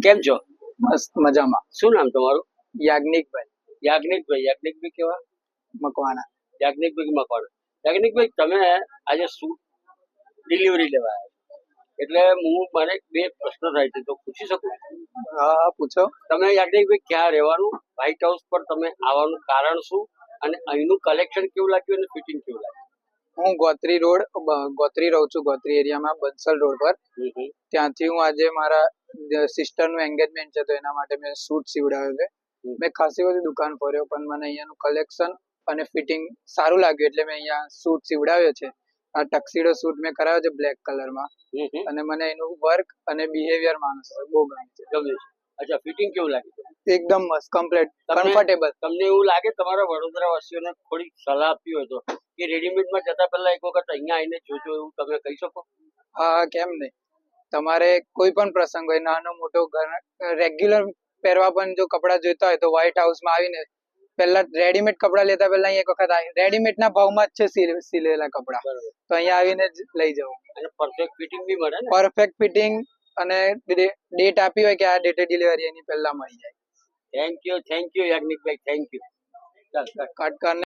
કેમ છો? મસ્ત મજામાં. શું નામ તમારું? યાજ્ઞિકભાઈ યાજ્ઞિકભાઈ કેવા? મકવાણા. યાજ્ઞિકભાઈ મકવાણા. યાજ્ઞિકભાઈ, તમે આજે શું ડિલિવરી લેવા આવ્યા? એટલે મને બે પ્રશ્ન થાય છે, તો પૂછી શકું? હા, પૂછો. તમે યાજ્ઞિકભાઈ ક્યાં રહેવાનું, વ્હાઇટ હાઉસ પર તમે આવવાનું કારણ શું, અને અહીંનું કલેક્શન કેવું લાગ્યું અને ફિટિંગ કેવું લાગ્યું? હું ગોત્રી રહું છું, ગોત્રી એરિયામાં બંસલ રોડ પર. ત્યાંથી હું આજે મારા સિસ્ટર નું એન્ગેજમેન્ટ છે, તો એના માટે મેં શૂટ સીવડાવ્યો છે. મેં ખાસી બધી દુકાન ફર્યો, પણ મને અહીંયાનું કલેક્શન અને ફિટિંગ સારું લાગ્યું, એટલે મેં અહીંયા શૂટ સીવડાવ્યો છે. આ ટક્સીડો શૂટ મેં કરાવ્યો છે બ્લેક કલરમાં, અને મને એનું વર્ક અને બિહેવિયર માણસ બહુ ગમે છે. અચ્છા, ફિટિંગ કેવું લાગ્યું? એકદમ મસ્ત, કમ્પ્લીટ, કમ્ફર્ટેબલ. તમને એવું લાગે તમારા વડોદરા વાસીઓને થોડી સલાહ આપી હોય તો કે રેડીમેડમાં જતા પહેલા એક વખત અહીંયા આવીને જોજો, એવું તમે કહી શકો? હા, કેમ નહીં. તમારે કોઈ પણ પ્રસંગ હોય, નાનો મોટો, રેગ્યુલર પહેરવા પણ જો કપડા જોઈતા હોય તો વ્હાઇટ હાઉસમાં આવીને પહેલા રેડીમેડ કપડા લેતા પહેલા એક વખત રેડીમેડ ના ભાવમાં જ છે સિલેલા કપડા, તો અહીંયા આવીને જ લઈ જવું. અને પરફેક્ટ ફિટિંગ બી મળે ને? પરફેક્ટ ફિટિંગ, અને ડેટ આપી હોય કે આ ડેટે ડિલિવરી એની પહેલા મળી જાય. થેન્ક યુ યાજ્ઞિકભાઈ, થેન્ક યુ. કટ કર.